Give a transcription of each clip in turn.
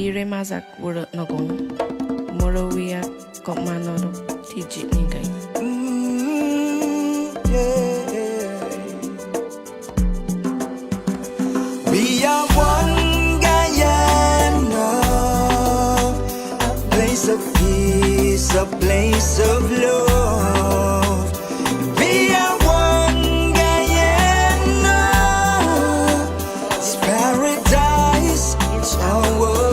Ire mazak wurut nogong, Morawia Kopmanoro Tijit Ningay. We are one Guyana, a place of peace, a place of love. We are one Guyana, it's paradise, it's our world.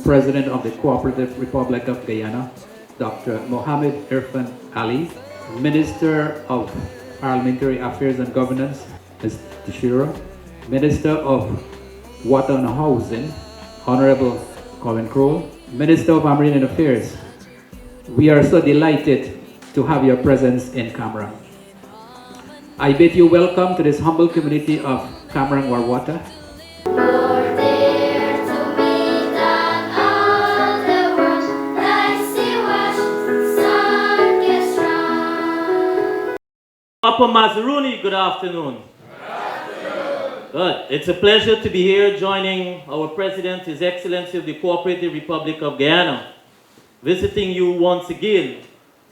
President of the Cooperative Republic of Guyana, Dr. Mohammed Irfan Ali, Minister of Parliamentary Affairs and Governance, Ms. Tishira, Minister of Water and Housing, Honorable Colin Crowell, Minister of Marine Affairs. We are so delighted to have your presence in Kamarang. I bid you welcome to this humble community of Kamarang Warwata. Upper Mazaruni, good afternoon. Good afternoon. Good. It's a pleasure to be here joining our President, His Excellency of the Cooperative Republic of Guyana, visiting you once again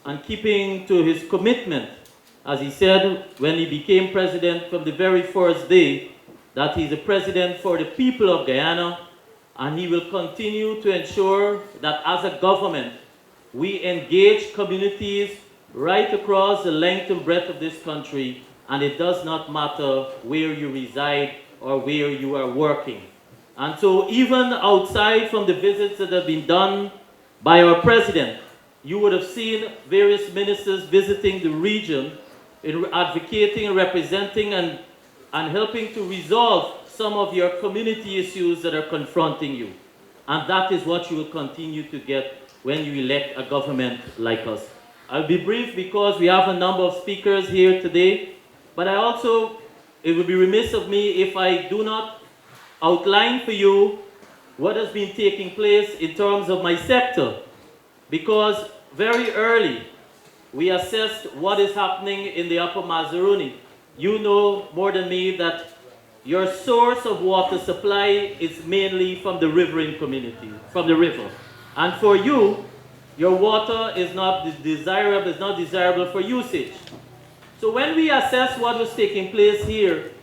and keeping to his commitment, as he said when he became President from the very first day, that he's a President for the people of Guyana, and he will continue to ensure that as a government, we engage communities right across the length and breadth of this country, and it does not matter where you reside or where you are working. And so even outside from the visits that have been done by our President, you would have seen various ministers visiting the region, in advocating and representing and helping to resolve some of your community issues that are confronting you. And that is what you will continue to get when you elect a government like us. I'll be brief because we have a number of speakers here today, but it would be remiss of me if I do not outline for you what has been taking place in terms of my sector, because very early we assessed what is happening in the Upper Mazaruni. You know more than me that your source of water supply is mainly from the riverine community, from the river. And for you, your water is not desirable for usage. So when we assess what was taking place here,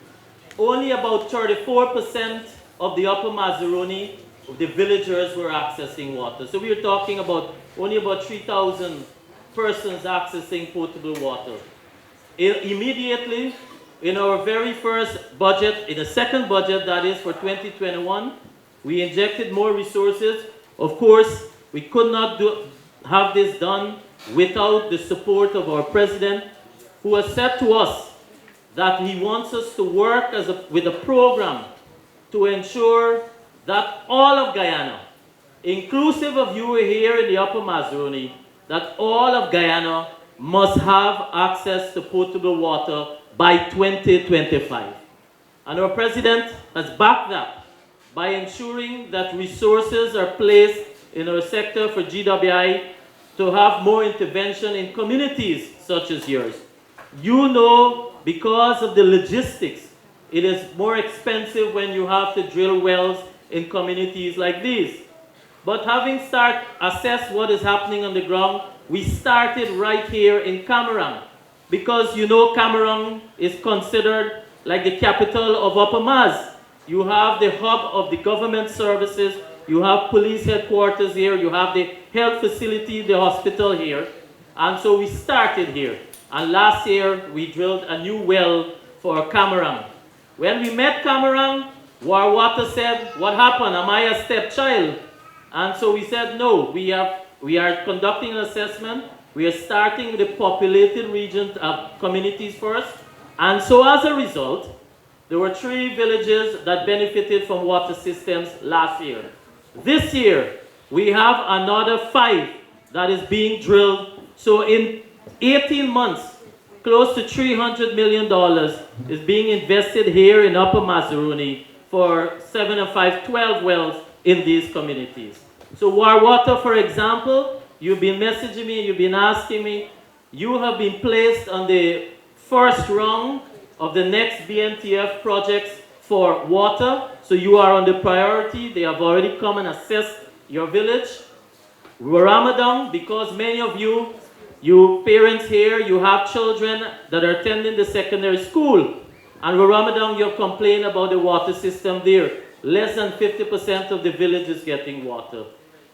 only about 34% of the Upper Mazaruni, the villagers were accessing water. So we were talking about only about 3,000 persons accessing potable water. Immediately, in our very first budget, in the second budget, that is for 2021, we injected more resources. Of course, we could not have this done without the support of our President, who has said to us that he wants us to work with a program to ensure that all of Guyana, inclusive of you here in the Upper Mazaruni, that all of Guyana must have access to potable water by 2025. And our President has backed that by ensuring that resources are placed in our sector for GWI to have more intervention in communities such as yours. You know, because of the logistics, it is more expensive when you have to drill wells in communities like these. But having assessed what is happening on the ground, we started right here in Kamarang, because you know Kamarang is considered like the capital of Upper Maz. You have the hub of the government services, you have police headquarters here, you have the health facility, the hospital here. And so we started here. And last year, we drilled a new well for Kamarang. When we met Kamarang, Warwata said, "What happened? Am I a stepchild?" And so we said, no, we are conducting an assessment. We are starting with the populated regions of communities first. And so as a result, there were 3 villages that benefited from water systems last year. This year, we have another 5 that is being drilled. So in 18 months, close to $300 million is being invested here in Upper Mazaruni for 7 and 5, 12 wells in these communities. So Warwata, for example, you've been messaging me, you've been asking me, you have been placed on the first round of the next BNTF projects for water. So you are on the priority. They have already come and assessed your village. Ramadan, because many of you parents here, you have children that are attending the secondary school. And Ramadan, you've complained about the water system there. Less than 50% of the village is getting water.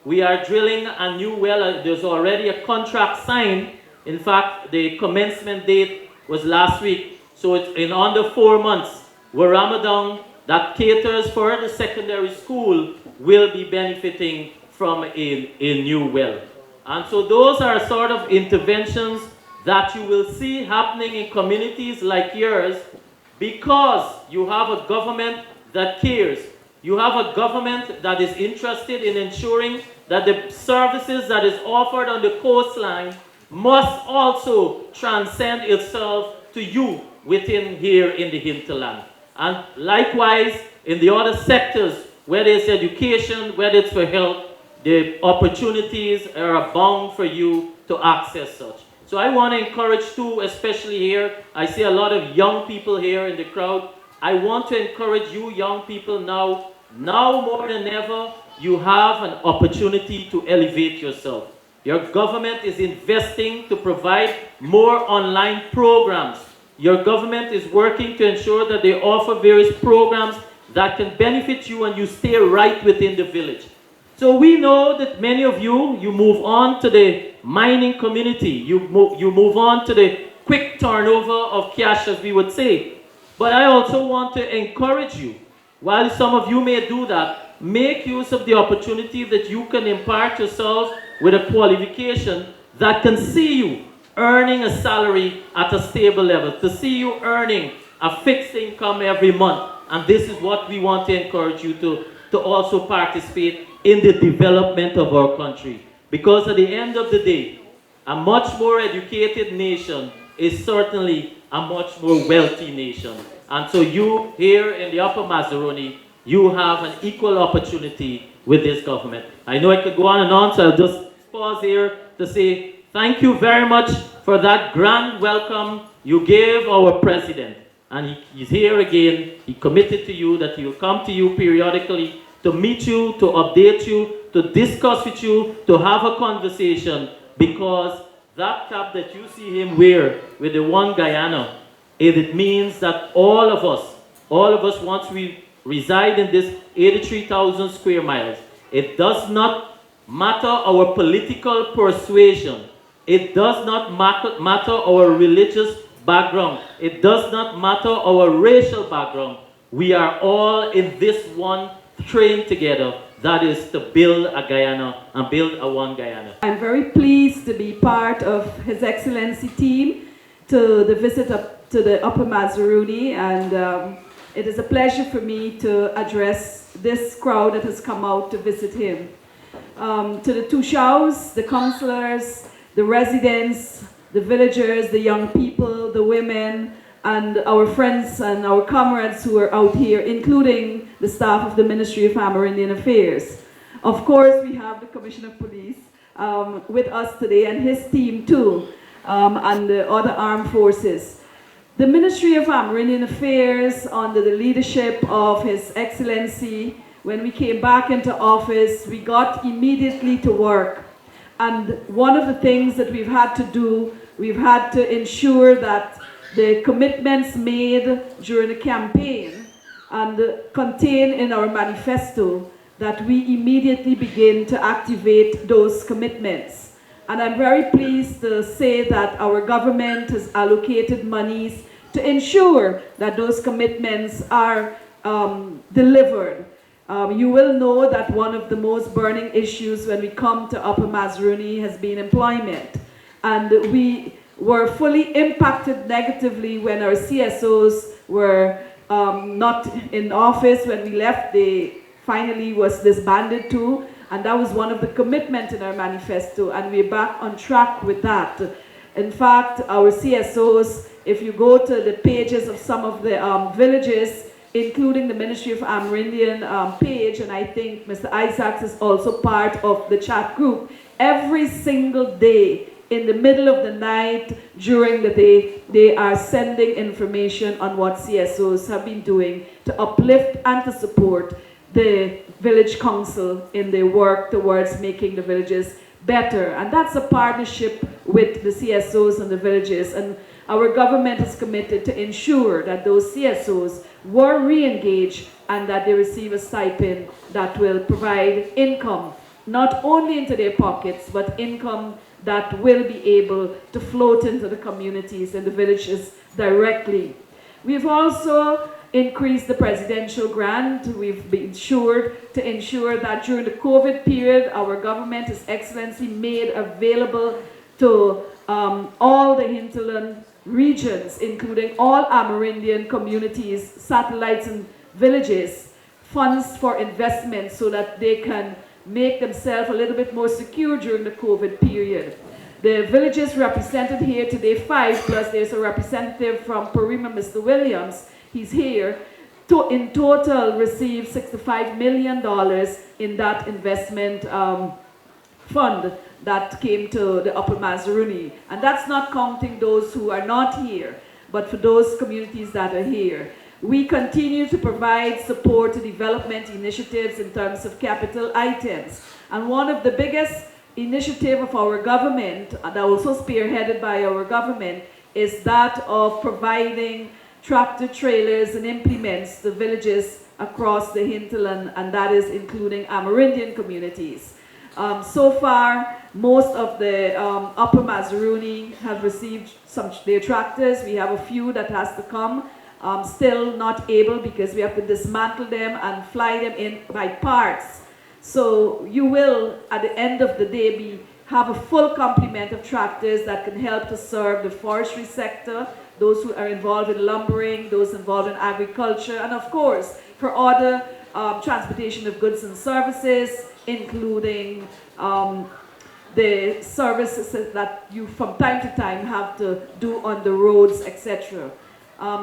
We are drilling a new well. There's already a contract signed. In fact, the commencement date was last week. So it's in under 4 months, Ramadan that caters for the secondary school will be benefiting from a new well. And so those are sort of interventions that you will see happening in communities like yours because you have a government that cares. You have a government that is interested in ensuring that the services that is offered on the coastline must also transcend itself to you within here in the hinterland. And likewise, in the other sectors, whether it's education, whether it's for health, the opportunities are bound for you to access such. So I want to encourage too, especially here, I see a lot of young people here in the crowd. I want to encourage you young people now more than ever, you have an opportunity to elevate yourself. Your government is investing to provide more online programs. Your government is working to ensure that they offer various programs that can benefit you and you stay right within the village. So we know that many of you move on to the mining community. You move on to the quick turnover of cash, as we would say. But I also want to encourage you, while some of you may do that, make use of the opportunity that you can impart yourself with a qualification that can see you earning a salary at a stable level, to see you earning a fixed income every month. And this is what we want to encourage you to also participate in the development of our country. Because at the end of the day, a much more educated nation is certainly a much more wealthy nation. And so you here in the Upper Mazaruni, you have an equal opportunity with this government. I know I could go on and on, so I'll just pause here to say thank you very much for that grand welcome you gave our president. And he's here again. He committed to you that he will come to you periodically to meet you, to update you, to discuss with you, to have a conversation, because that cap that you see him wear with the One Guyana, it means that all of us, once we reside in this 83,000 square miles, it does not matter our political persuasion. It does not matter our religious background. It does not matter our racial background. We are all in this one train together. That is to build a Guyana and build a One Guyana. I'm very pleased to be part of His Excellency team to the visit up to the Upper Mazaruni, and it is a pleasure for me to address this crowd that has come out to visit him. To the Tushaus, the councillors, the residents, the villagers, the young people, the women, and our friends and our comrades who are out here, including the staff of the Ministry of Amerindian Affairs. Of course, we have the Commissioner of Police with us today, and his team too, and the other armed forces. The Ministry of Amerindian Affairs, under the leadership of His Excellency, when we came back into office, we got immediately to work. And one of the things that we've had to do, we've had to ensure that the commitments made during the campaign and contained in our manifesto, that we immediately begin to activate those commitments. And I'm very pleased to say that our government has allocated monies to ensure that those commitments are delivered. You will know that one of the most burning issues when we come to Upper Mazaruni has been employment. And we were fully impacted negatively when our CSOs were not in office. When we left, they finally was disbanded too. And that was one of the commitments in our manifesto, and we're back on track with that. In fact, our CSOs, if you go to the pages of some of the villages, including the Ministry of Amerindian page, and I think Mr. Isaacs is also part of the chat group, every single day in the middle of the night, during the day, they are sending information on what CSOs have been doing to uplift and to support the village council in their work towards making the villages better. And that's a partnership with the CSOs and the villages. And our government is committed to ensure that those CSOs were re-engaged and that they receive a stipend that will provide income, not only into their pockets, but income that will be able to float into the communities and the villages directly. We've also increased the presidential grant. We've been ensured to ensure that during the COVID period, our government, His Excellency, made available to all the hinterland regions, including all Amerindian communities, satellites and villages, funds for investment so that they can make themselves a little bit more secure during the COVID period. The villages represented here today, 5, plus there's a representative from Parima, Mr. Williams. He's here. In total, received $65 million in that investment fund that came to the Upper Mazaruni. And that's not counting those who are not here, but for those communities that are here. We continue to provide support to development initiatives in terms of capital items. And one of the biggest initiatives of our government, and also spearheaded by our government, is that of providing tractor trailers and implements to villages across the hinterland, and that is including Amerindian communities. So far, most of the Upper Mazaruni have received their tractors. We have a few that has to come. Still not able because we have to dismantle them and fly them in by parts. So you will, at the end of the day, have a full complement of tractors that can help to serve the forestry sector, those who are involved in lumbering, those involved in agriculture, and of course, for other transportation of goods and services, including the services that you from time to time have to do on the roads, etc.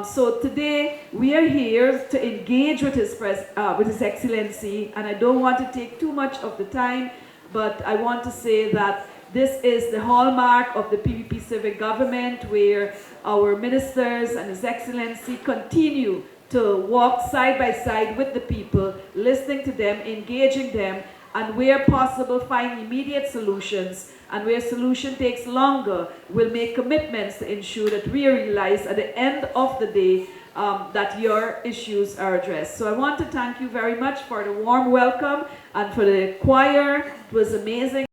So today we are here to engage with His Excellency, and I don't want to take too much of the time, but I want to say that this is the hallmark of the PPP civic government, where our ministers and His Excellency continue to walk side by side with the people, listening to them, engaging them, and where possible find immediate solutions, and where solution takes longer, we'll make commitments to ensure that we realize at the end of the day that your issues are addressed. So I want to thank you very much for the warm welcome and for the choir. It was amazing.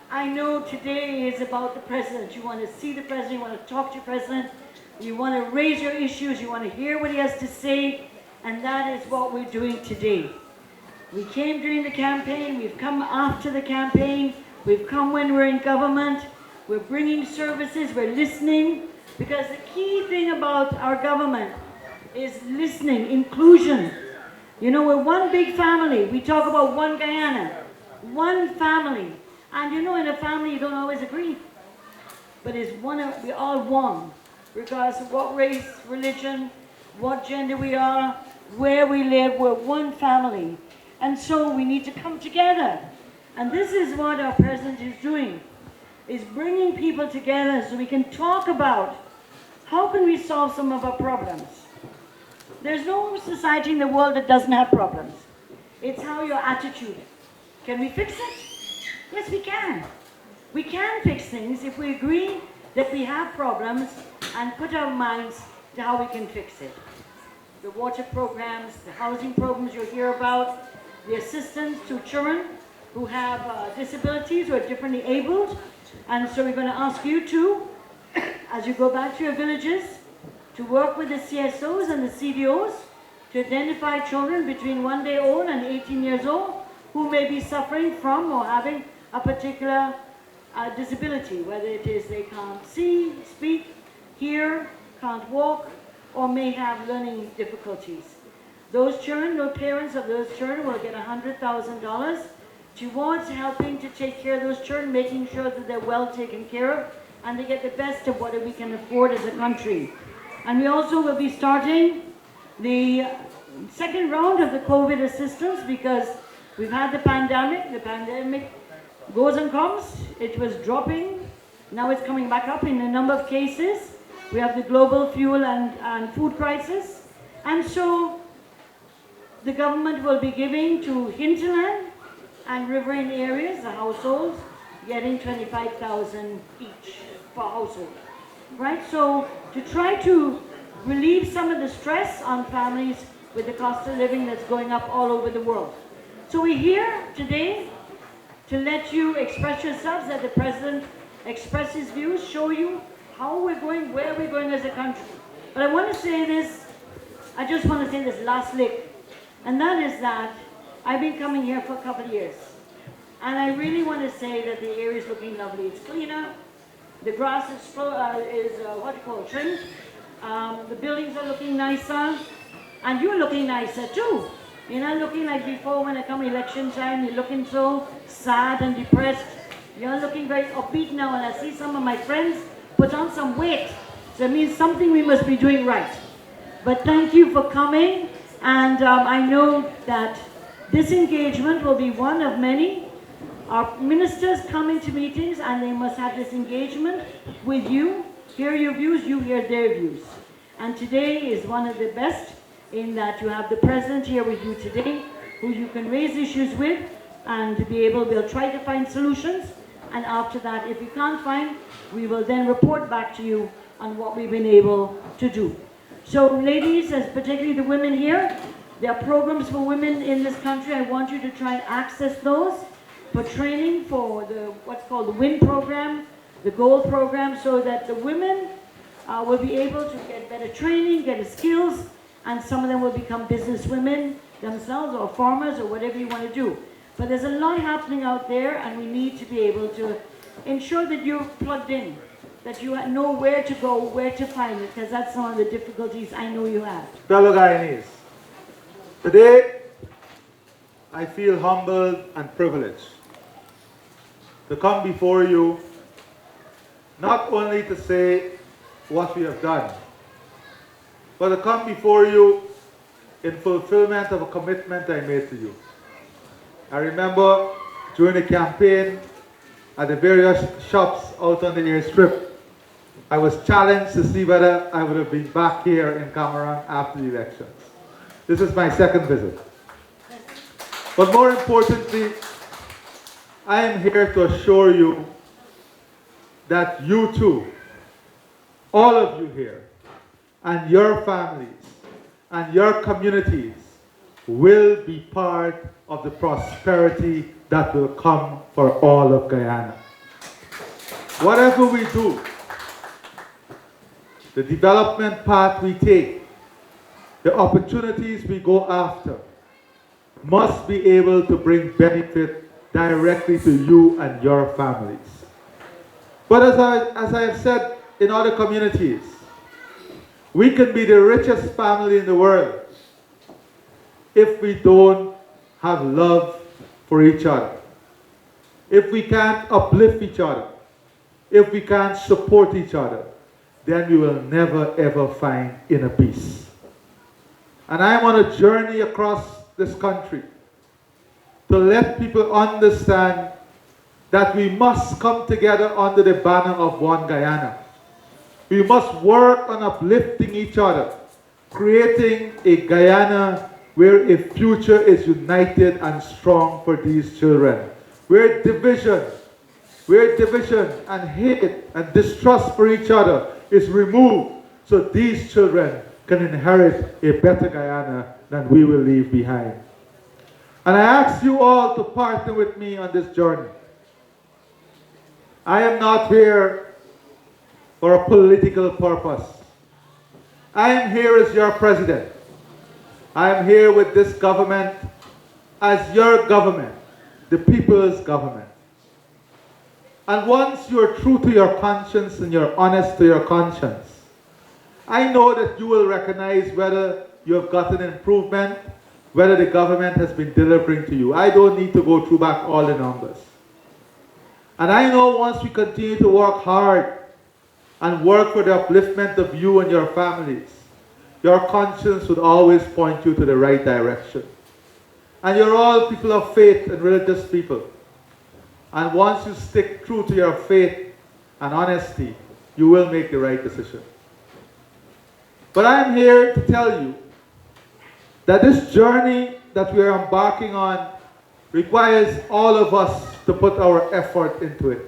I know today is about the President. You want to see the President, you want to talk to the President, you want to raise your issues, you want to hear what he has to say, and that is what we're doing today. We came during the campaign, we've come after the campaign, we've come when we're in government, we're bringing services, we're listening, because the key thing about our government is listening, inclusion. You know, we're one big family. We talk about one Guyana, one family. And you know, in a family you don't always agree, but it's one, we're all one, regardless of what race, religion, what gender we are, where we live, we're one family. And so we need to come together. And this is what our President is doing, is bringing people together so we can talk about how can we solve some of our problems. There's no society in the world that doesn't have problems. It's how your attitude. Can we fix it? Yes, we can. We can fix things if we agree that we have problems and put our minds to how we can fix it. The water programs, the housing programs you'll hear about, the assistance to children who have disabilities or are differently abled. And so we're going to ask you to, as you go back to your villages, to work with the CSOs and the CDOs to identify children between 1 day old and 18 years old who may be suffering from or having a particular disability, whether it is they can't see, speak, hear, can't walk, or may have learning difficulties. Those children, the parents of those children will get $100,000 towards helping to take care of those children, making sure that they're well taken care of, and they get the best of what we can afford as a country. And we also will be starting the second round of the COVID assistance because we've had the pandemic goes and comes. It was dropping Now it's coming back up in a number of cases. We have the global fuel and food crisis. And so the government will be giving to hinterland and riverine areas, the households, getting 25,000 each per household. Right? So to try to relieve some of the stress on families with the cost of living that's going up all over the world. So we're here today to let you express yourselves, let the President express his views, show you how we're going, where we're going as a country. But I want to say this, I just want to say this last lick, and that is that I've been coming here for a couple of years, and I really want to say that the area is looking lovely. It's cleaner, the grass is what you call trimmed, the buildings are looking nicer, and you're looking nicer too. You're not looking like before when it come election time, you're looking so sad and depressed. You're looking very upbeat now, and I see some of my friends put on some weight. So it means something we must be doing right. But thank you for coming, and I know that this engagement will be one of many. Our ministers come into meetings and they must have this engagement with you, hear your views, you hear their views. And today is one of the best in that you have the President here with you today, who you can raise issues with and to be able, we'll try to find solutions. And after that, if we can't find, we will then report back to you on what we've been able to do. So ladies, as particularly the women here, there are programs for women in this country. I want you to try and access those for training for the what's called the WIN program, the GOLD program, so that the women will be able to get better training, get the skills, and some of them will become business women themselves or farmers or whatever you want to do. But there's a lot happening out there, and we need to be able to ensure that you're plugged in, that you know where to go, where to find it, because that's some of the difficulties I know you have. Fellow Guyanese, today I feel humbled and privileged to come before you, not only to say what we have done, but to come before you in fulfillment of a commitment I made to you. I remember during the campaign at the various shops out on the airstrip, I was challenged to see whether I would have been back here in Kamarang after the elections. This is my second visit. But more importantly, I am here to assure you that you too, all of you here, and your families, and your communities will be part of the prosperity that will come for all of Guyana. Whatever we do, the development path we take, the opportunities we go after, must be able to bring benefit directly to you and your families. But as I have said in other communities, we can be the richest family in the world if we don't have love for each other, if we can't uplift each other, if we can't support each other, then we will never ever find inner peace. And I'm on a journey across this country to let people understand that we must come together under the banner of one Guyana. We must work on uplifting each other, creating a Guyana where a future is united and strong for these children, where division and hate and distrust for each other is removed, so these children can inherit a better Guyana than we will leave behind. And I ask you all to partner with me on this journey. I am not here for a political purpose. I am here as your president. I am here with this government as your government, the people's government. And once you're true to your conscience and you're honest to your conscience, I know that you will recognize whether you have gotten improvement, whether the government has been delivering to you. I don't need to go through back all the numbers. And I know once we continue to work hard and work for the upliftment of you and your families, your conscience would always point you to the right direction. And you're all people of faith and religious people. And once you stick true to your faith and honesty, you will make the right decision. But I'm here to tell you that this journey that we are embarking on requires all of us to put our effort into it.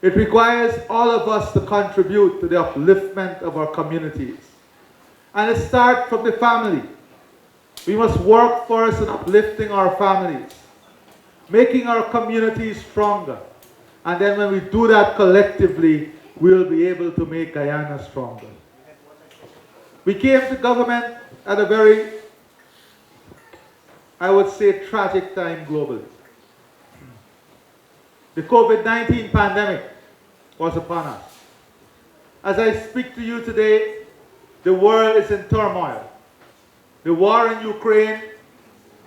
It requires all of us to contribute to the upliftment of our communities. And it starts from the family. We must work first on uplifting our families, making our communities stronger. And then when we do that collectively, we'll be able to make Guyana stronger. We came to government at a very, I would say, tragic time globally. The COVID-19 pandemic was upon us. As I speak to you today, the world is in turmoil. The war in Ukraine,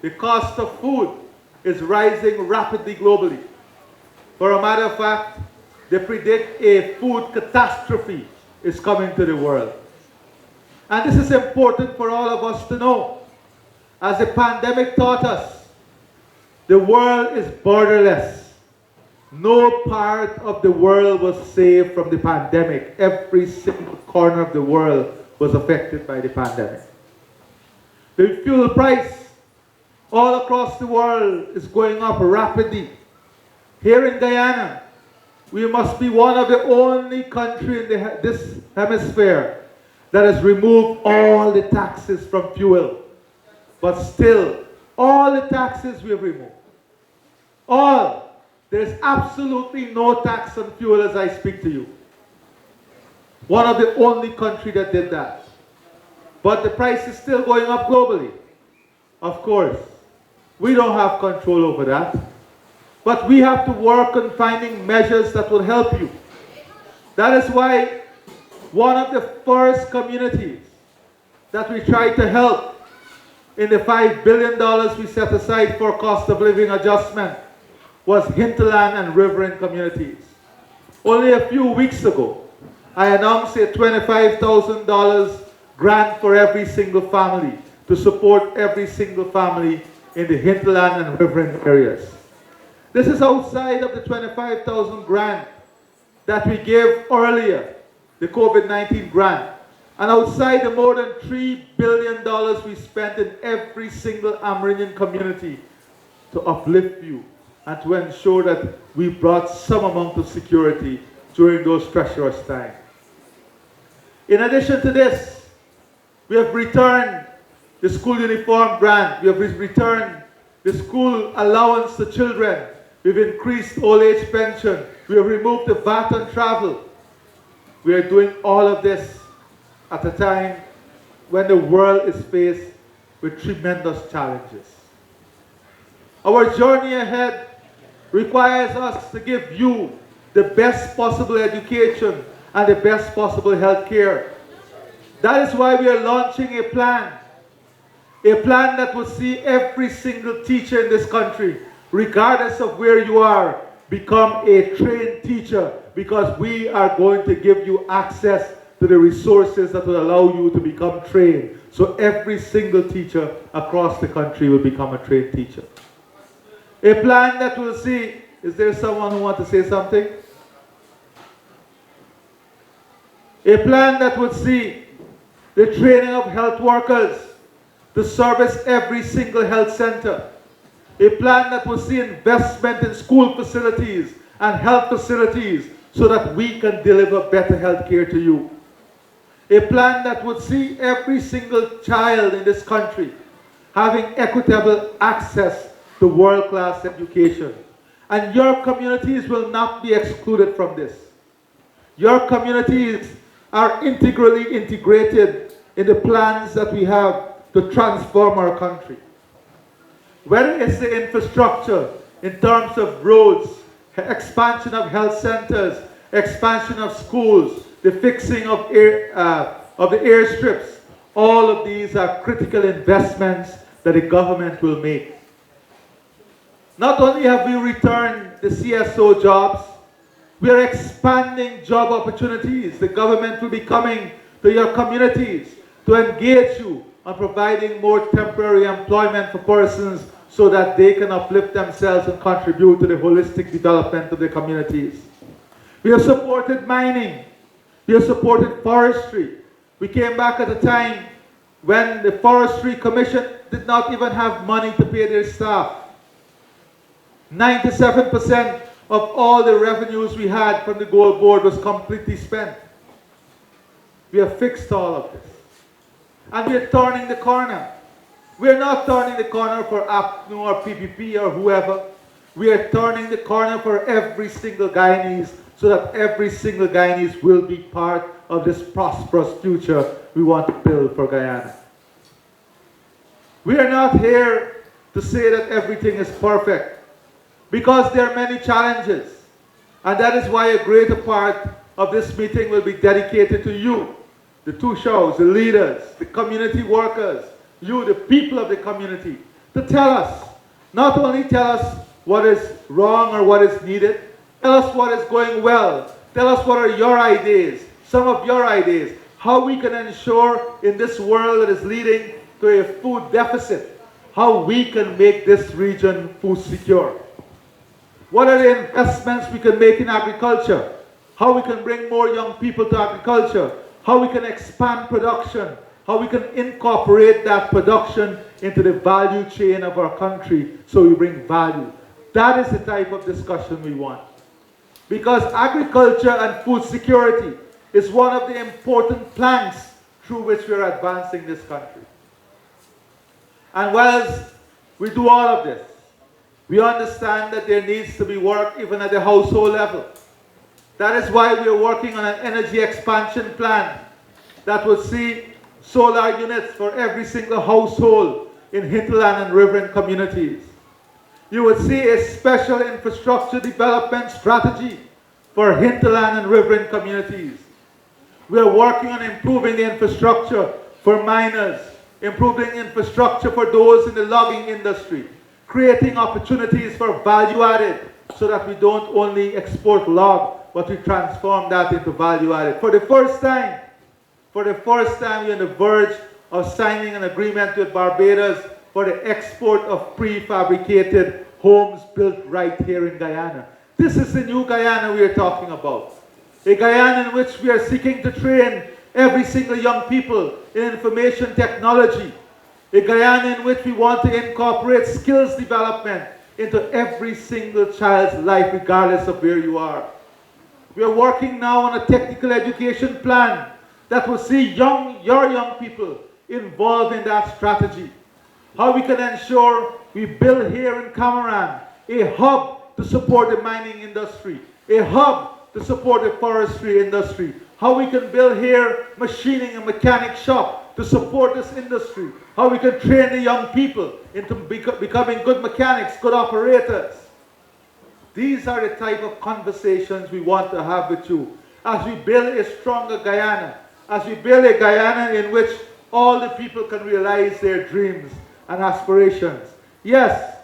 the cost of food is rising rapidly globally. For a matter of fact, they predict a food catastrophe is coming to the world. And this is important for all of us to know. As the pandemic taught us, the world is borderless. No part of the world was safe from the pandemic. Every single corner of the world was affected by the pandemic. The fuel price all across the world is going up rapidly. Here in Guyana, we must be one of the only countries in this hemisphere that has removed all the taxes from fuel. But still, all the taxes we have removed. All. There's absolutely no tax on fuel as I speak to you. One of the only countries that did that. But the price is still going up globally. Of course, we don't have control over that. But we have to work on finding measures that will help you. That is why one of the first communities that we tried to help in the $5 billion we set aside for cost of living adjustment was hinterland and riverine communities. Only a few weeks ago, I announced a $25,000 grant for every single family to support every single family in the hinterland and riverine areas. This is outside of the $25,000 grant that we gave earlier, the COVID-19 grant, and outside the more than $3 billion we spent in every single Amerindian community to uplift you and to ensure that we brought some amount of security during those treacherous times. In addition to this, we have returned the school uniform grant, we have returned the school allowance to children, we've increased old age pension, we have removed the VAT on travel. We are doing all of this at a time when the world is faced with tremendous challenges. Our journey ahead requires us to give you the best possible education and the best possible health care. That is why we are launching a plan that will see every single teacher in this country, regardless of where you are, become a trained teacher, because we are going to give you access to the resources that will allow you to become trained. So every single teacher across the country will become a trained teacher. A plan that will see, is there someone who wants to say something? A plan that would see the training of health workers to service every single health center. A plan that will see investment in school facilities and health facilities so that we can deliver better health care to you. A plan that would see every single child in this country having equitable access to world-class education. And your communities will not be excluded from this. Your communities are integrally integrated in the plans that we have to transform our country. Whether it's the infrastructure in terms of roads, expansion of health centers, expansion of schools, the fixing of the airstrips, all of these are critical investments that the government will make. Not only have we returned the CSO jobs, we are expanding job opportunities. The government will be coming to your communities to engage you on providing more temporary employment for persons so that they can uplift themselves and contribute to the holistic development of their communities. We have supported mining. We have supported forestry. We came back at a time when the Forestry Commission did not even have money to pay their staff. 97% of all the revenues we had from the Gold Board was completely spent. We have fixed all of this. And we are turning the corner. We are not turning the corner for APNU or PPP or whoever. We are turning the corner for every single Guyanese, so that every single Guyanese will be part of this prosperous future we want to build for Guyana. We are not here to say that everything is perfect, because there are many challenges. And that is why a greater part of this meeting will be dedicated to you, the two shows, the leaders, the community workers, you, the people of the community, to tell us, not only tell us what is wrong or what is needed, tell us what is going well, tell us what are your ideas, some of your ideas, how we can ensure in this world that is leading to a food deficit, how we can make this region food secure. What are the investments we can make in agriculture? How we can bring more young people to agriculture? How we can expand production? How we can incorporate that production into the value chain of our country so we bring value. That is the type of discussion we want. Because agriculture and food security is one of the important planks through which we are advancing this country. And whilst we do all of this, we understand that there needs to be work even at the household level. That is why we are working on an energy expansion plan that will see solar units for every single household in hinterland and riverine communities. You will see a special infrastructure development strategy for hinterland and riverine communities. We are working on improving the infrastructure for miners, improving infrastructure for those in the logging industry, creating opportunities for value added so that we don't only export log, but we transform that into value added. For the first time, we're on the verge of signing an agreement with Barbados for the export of prefabricated homes built right here in Guyana. This is the new Guyana we are talking about. A Guyana in which we are seeking to train every single young people in information technology. A Guyana in which we want to incorporate skills development into every single child's life, regardless of where you are. We are working now on a technical education plan that will see your young people involved in that strategy. How we can ensure we build here in Kamarang a hub to support the mining industry, a hub to support the forestry industry. How we can build here machining and mechanic shop to support this industry. How we can train the young people into becoming good mechanics, good operators. These are the type of conversations we want to have with you as we build a stronger Guyana, as we build a Guyana in which all the people can realize their dreams and aspirations. Yes,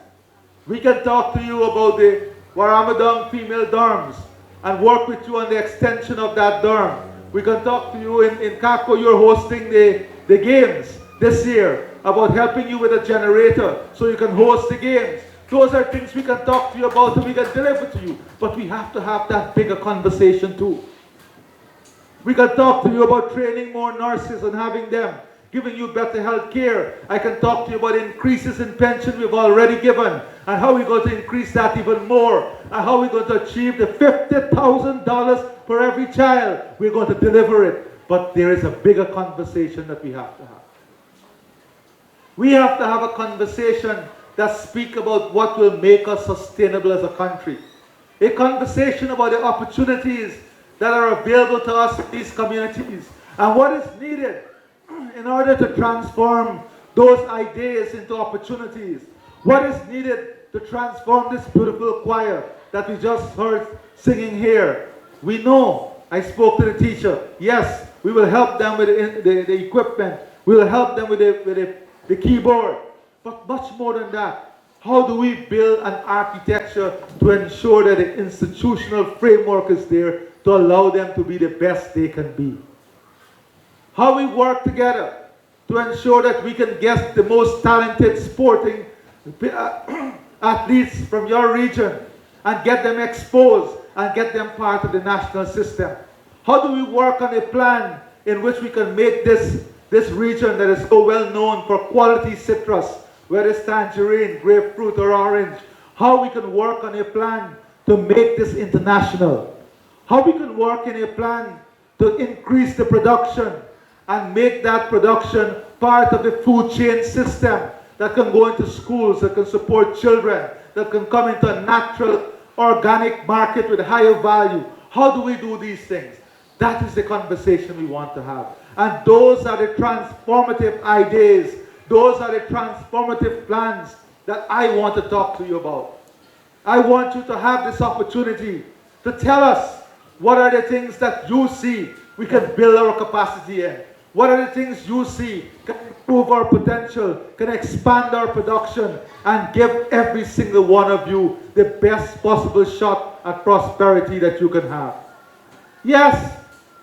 we can talk to you about the Waramadong female dorms and work with you on the extension of that dorm. We can talk to you in Kako, you're hosting the games this year, about helping you with a generator so you can host the games. Those are things we can talk to you about and we can deliver to you. But we have to have that bigger conversation too. We can talk to you about training more nurses and having them, giving you better health care. I can talk to you about increases in pension we've already given and how we're going to increase that even more and how we're going to achieve the $50,000 for every child. We're going to deliver it. But there is a bigger conversation that we have to have. We have to have a conversation that speaks about what will make us sustainable as a country. A conversation about the opportunities that are available to us in these communities and what is needed in order to transform those ideas into opportunities. What is needed to transform this beautiful choir that we just heard singing here. We know, I spoke to the teacher, yes, we will help them with the equipment, we will help them with the keyboard, but much more than that, how do we build an architecture to ensure that the institutional framework is there to allow them to be the best they can be? How we work together to ensure that we can get the most talented sporting athletes from your region and get them exposed and get them part of the national system? How do we work on a plan in which we can make this region that is so well known for quality citrus, whether it's tangerine, grapefruit, or orange, how we can work on a plan to make this international? How we can work in a plan to increase the production and make that production part of the food chain system that can go into schools, that can support children, that can come into a natural, organic market with higher value. How do we do these things? That is the conversation we want to have. And those are the transformative ideas. Those are the transformative plans that I want to talk to you about. I want you to have this opportunity to tell us what are the things that you see we can build our capacity in. What are the things you see can improve our potential, can expand our production, and give every single one of you the best possible shot at prosperity that you can have. Yes,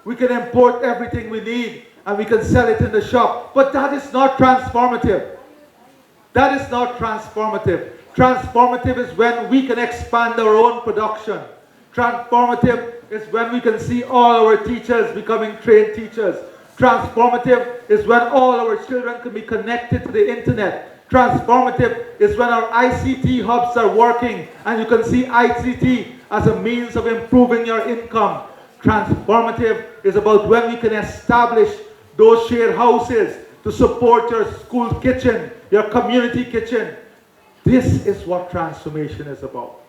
we can import everything we need and we can sell it in the shop, but that is not transformative. That is not transformative. Transformative is when we can expand our own production. Transformative is when we can see all our teachers becoming trained teachers. Transformative is when all our children can be connected to the internet. Transformative is when our ICT hubs are working and you can see ICT as a means of improving your income. Transformative is about when we can establish those shared houses to support your school kitchen, your community kitchen. This is what transformation is about.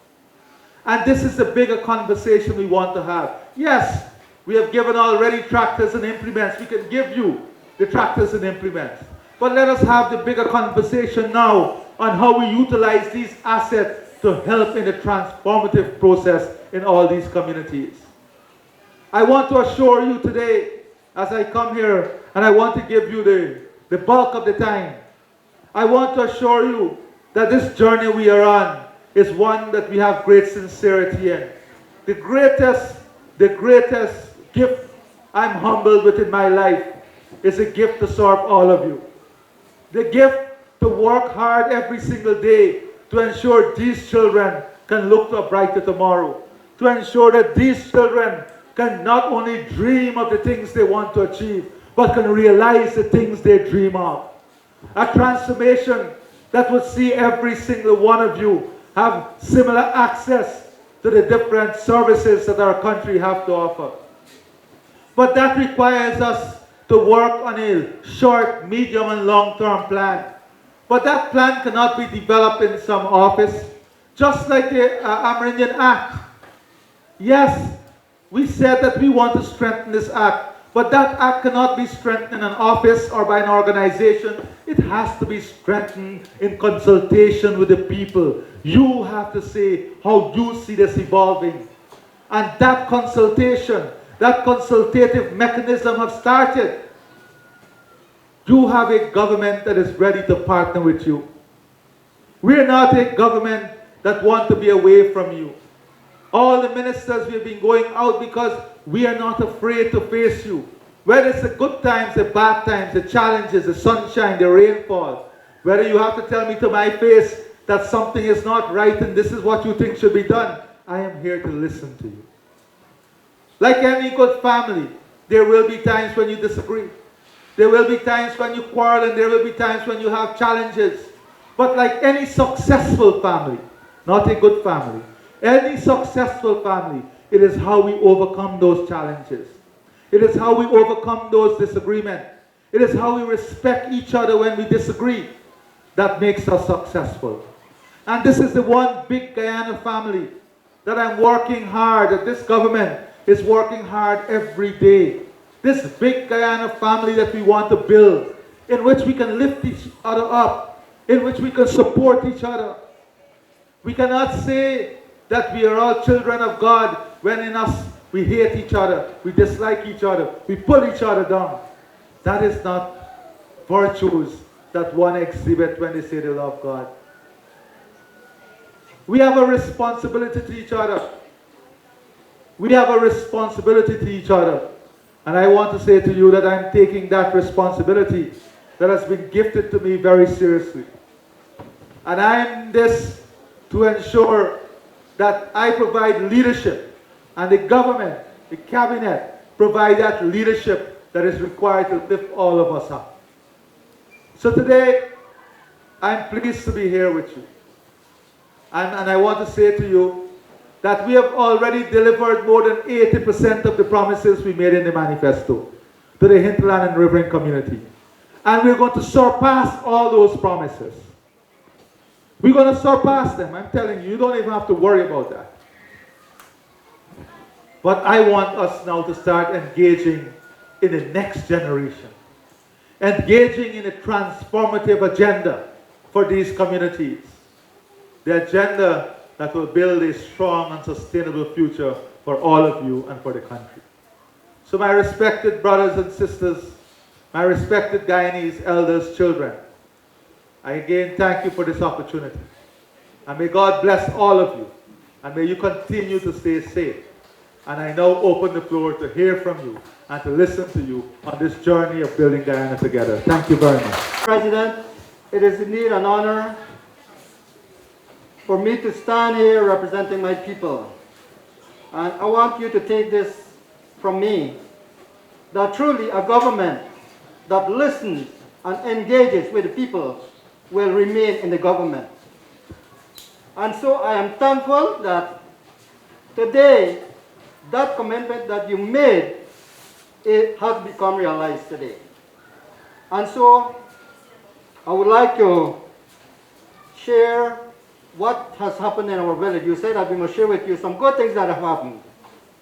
And this is the bigger conversation we want to have. Yes, we have given already tractors and implements. We can give you the tractors and implements. But let us have the bigger conversation now on how we utilize these assets to help in the transformative process in all these communities. I want to assure you today, as I come here, and I want to give you the bulk of the time, I want to assure you that this journey we are on is one that we have great sincerity in. The greatest gift I'm humbled with in my life is a gift to serve all of you. The gift to work hard every single day to ensure these children can look to a brighter tomorrow. To ensure that these children can not only dream of the things they want to achieve, but can realize the things they dream of. A transformation that would see every single one of you have similar access to the different services that our country have to offer. But that requires us to work on a short, medium, and long-term plan. But that plan cannot be developed in some office, just like the Amerindian Act. Yes, we said that we want to strengthen this act, but that act cannot be strengthened in an office or by an organization. It has to be strengthened in consultation with the people. You have to say how you see this evolving. And that consultation, that consultative mechanism have started. You have a government that is ready to partner with you. We're not a government that want to be away from you. All the ministers, we've been going out because we are not afraid to face you. Whether it's the good times, the bad times, the challenges, the sunshine, the rainfall. Whether you have to tell me to my face that something is not right and this is what you think should be done, I am here to listen to you. Like any good family, there will be times when you disagree. There will be times when you quarrel and there will be times when you have challenges. But like any successful family, not a good family, any successful family, it is how we overcome those challenges. It is how we overcome those disagreements. It is how we respect each other when we disagree that makes us successful. And this is the one big Guyana family that I'm working hard, that this government is working hard every day. This big Guyana family that we want to build, in which we can lift each other up, in which we can support each other. We cannot say that we are all children of God when in us we hate each other, we dislike each other, we pull each other down. That is not virtues that one exhibit when they say they love God. We have a responsibility to each other. We have a responsibility to each other. And I want to say to you that I'm taking that responsibility that has been gifted to me very seriously. And I'm this to ensure that I provide leadership and the government, the cabinet, provide that leadership that is required to lift all of us up. So today, I'm pleased to be here with you. And I want to say to you that we have already delivered more than 80% of the promises we made in the manifesto to the hinterland and riverine community. And we're going to surpass all those promises. We're going to surpass them. I'm telling you, you don't even have to worry about that. But I want us now to start engaging in the next generation, engaging in a transformative agenda for these communities, the agenda that will build a strong and sustainable future for all of you and for the country. So my respected brothers and sisters, my respected Guyanese elders, children, I again thank you for this opportunity. And may God bless all of you. And may you continue to stay safe. And I now open the floor to hear from you and to listen to you on this journey of building Guyana together. Thank you very much. President, it is indeed an honor for me to stand here representing my people. And I want you to take this from me, that truly a government that listens and engages with the people will remain in the government. And so I am thankful that today, that commitment that you made, it has become realized today. And so I would like to share what has happened in our village. You said that we must share with you some good things that have happened.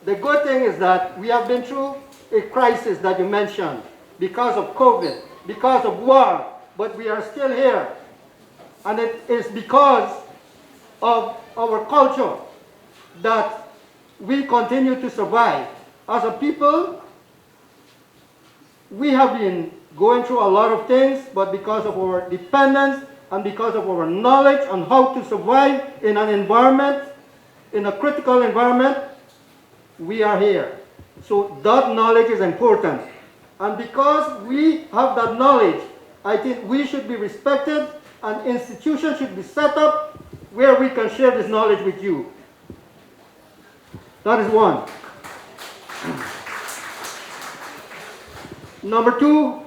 The good thing is that we have been through a crisis that you mentioned because of COVID, because of war, but we are still here. And it is because of our culture that we continue to survive. As a people, we have been going through a lot of things, but because of our dependence and because of our knowledge on how to survive in an environment, in a critical environment, we are here. So that knowledge is important. And because we have that knowledge, I think we should be respected and institutions should be set up where we can share this knowledge with you. That is one. Number two,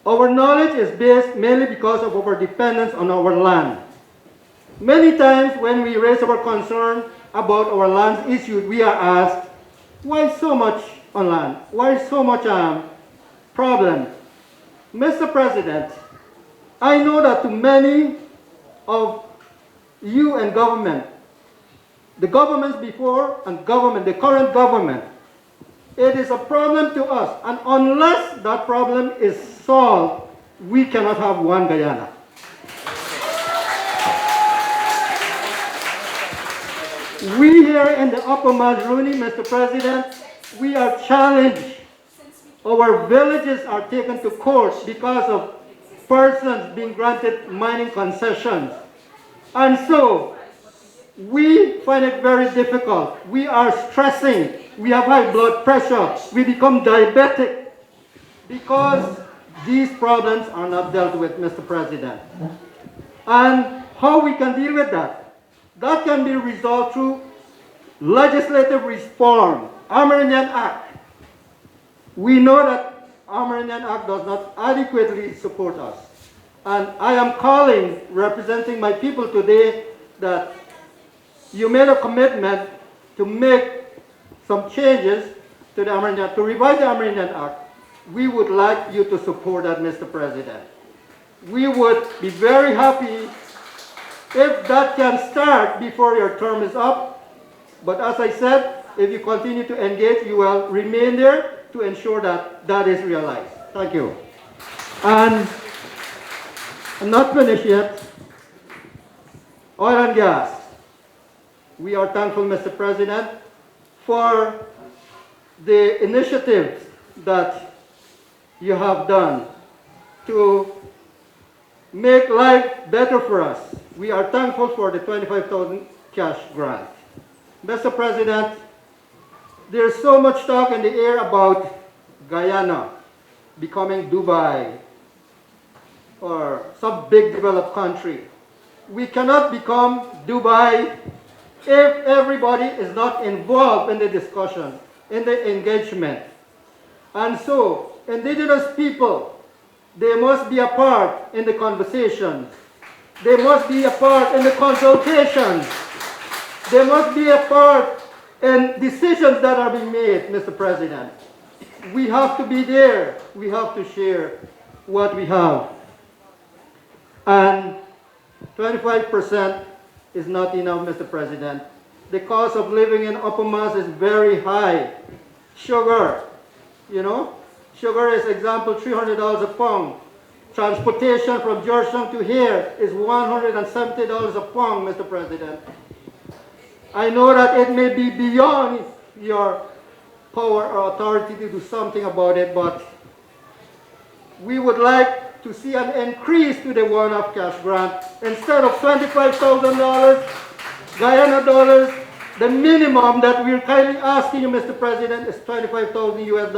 our knowledge is based mainly because of our dependence on our land. Many times when we raise our concern about our land issues, we are asked, why so much on land? Why so much problem? Mr. President, I know that to many of you and government, the governments before and government, the current government, it is a problem to us. And unless that problem is solved, we cannot have one Guyana. We here in the Upper Mazruni, Mr. President, we are challenged. Our villages are taken to court because of persons being granted mining concessions. And so, we find it very difficult. We are stressing. We have high blood pressure. We become diabetic because these problems are not dealt with, Mr. President. And how we can deal with that? That can be resolved through legislative reform, Amerindian Act. We know that Amerindian Act does not adequately support us. And I am calling, representing my people today, that you made a commitment to make some changes to the Amerindian, to revise the Amerindian Act. We would like you to support that, Mr. President. We would be very happy if that can start before your term is up. But as I said, if you continue to engage, you will remain there to ensure that that is realized. Thank you. And I'm not finished yet. Oil and gas. We are thankful, Mr. President, for the initiatives that you have done to make life better for us. We are thankful for the 25,000 cash grant. Mr. President, there's so much talk in the air about Guyana becoming Dubai or some big developed country. We cannot become Dubai if everybody is not involved in the discussion, in the engagement. And so, indigenous people, they must be a part in the conversations. They must be a part in the consultations. They must be a part in decisions that are being made, Mr. President. We have to be there. We have to share what we have. And 25% is not enough, Mr. President. The cost of living in Upper Mas is very high. Sugar, sugar is example $300 a pound. Transportation from Georgetown to here is $170 a pound, Mr. President. I know that it may be beyond your power or authority to do something about it, but we would like to see an increase to the one-off cash grant. Instead of $25,000 Guyana dollars, the minimum that we're kindly asking you, Mr. President, is $25,000 US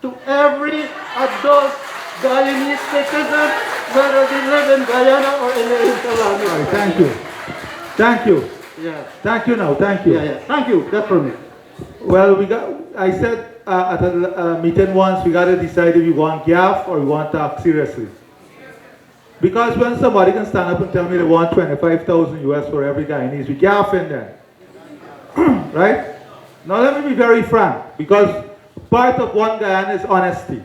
to every adult Guyanese citizen, whether they live in Guyana or in the hinterland. All right, thank you. Thank you. Yeah. Thank you now, thank you. Yeah. Thank you. That's for me. Well, I said at a meeting once, we got to decide if we want gaff or we want to act seriously. Because when somebody can stand up and tell me they want 25,000 US for every Guyanese, we gaff in there. Right? Now let me be very frank, because part of one Guyana is honesty.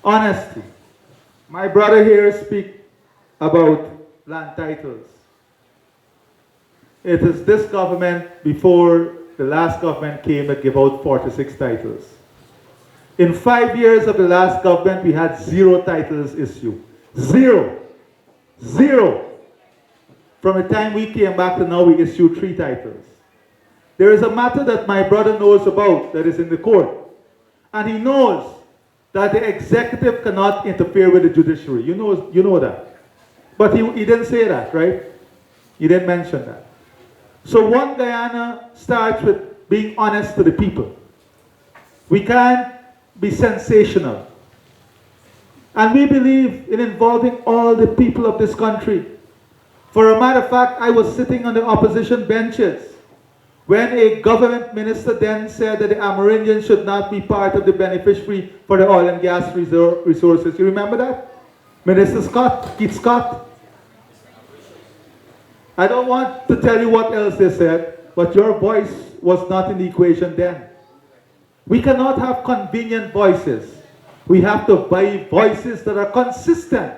Honesty. My brother here speak about land titles. It is this government before the last government came that gave out 46 titles. In 5 years of the last government, we had 0 titles issued. 0. 0. From the time we came back to now, we issued 3 titles. There is a matter that my brother knows about that is in the court. And he knows that the executive cannot interfere with the judiciary. You know that. But he didn't say that, right? He didn't mention that. So One Guyana starts with being honest to the people. We can't be sensational. And we believe in involving all the people of this country. For a matter of fact, I was sitting on the opposition benches when a government minister then said that the Amerindians should not be part of the beneficiary for the oil and gas resources. You remember that? Minister Keith Scott. I don't want to tell you what else they said, but your voice was not in the equation then. We cannot have convenient voices. We have to buy voices that are consistent,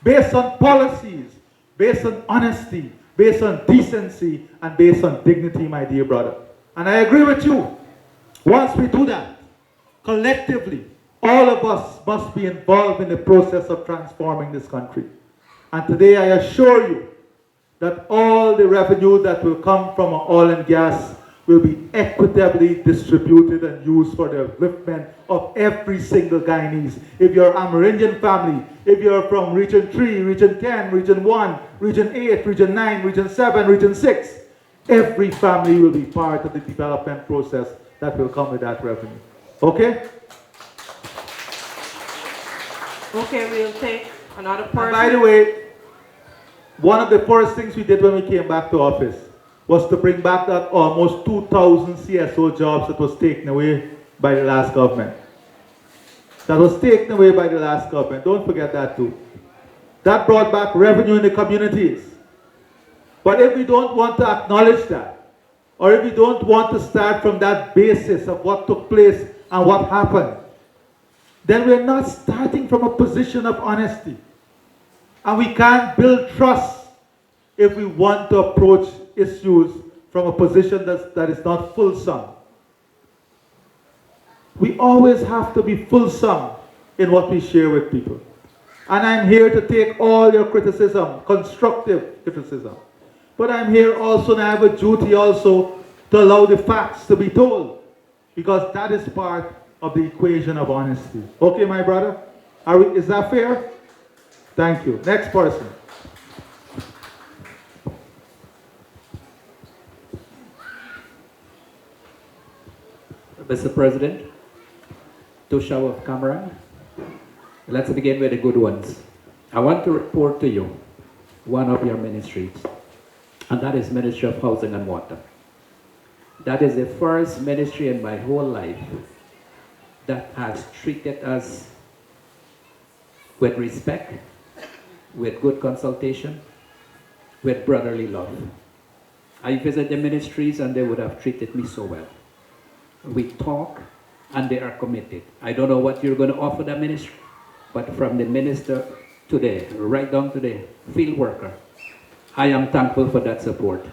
based on policies, based on honesty, based on decency, and based on dignity, my dear brother. And I agree with you. Once we do that, collectively, all of us must be involved in the process of transforming this country. And today I assure you that all the revenue that will come from oil and gas will be equitably distributed and used for the upliftment of every single Guyanese. If you're an Amerindian family, if you're from Region 3, Region 10, Region 1, Region 8, Region 9, Region 7, Region 6, every family will be part of the development process that will come with that revenue. Okay? Okay, we'll take another person. And by the way, one of the first things we did when we came back to office was to bring back that almost 2,000 CSO jobs that was taken away by the last government. That was taken away by the last government. Don't forget that too. That brought back revenue in the communities. But if we don't want to acknowledge that, or if we don't want to start from that basis of what took place and what happened, then we're not starting from a position of honesty. And we can't build trust if we want to approach issues from a position that is not fulsome. We always have to be fulsome in what we share with people. And I'm here to take all your criticism, constructive criticism. But I'm here also, and I have a duty also to allow the facts to be told, because that is part of the equation of honesty. Okay, my brother? Is that fair? Thank you. Next person. Mr. President, Tushaw of Kamarang, let's begin with the good ones. I want to report to you one of your ministries. and that is Ministry of Housing and Water. That is the first ministry in my whole life that has treated us with respect, with good consultation, with brotherly love. I visit the ministries and they would have treated me so well. We talk and they are committed. I don't know what you're going to offer the ministry, but from the minister today, right down to the field worker, I am thankful for that support.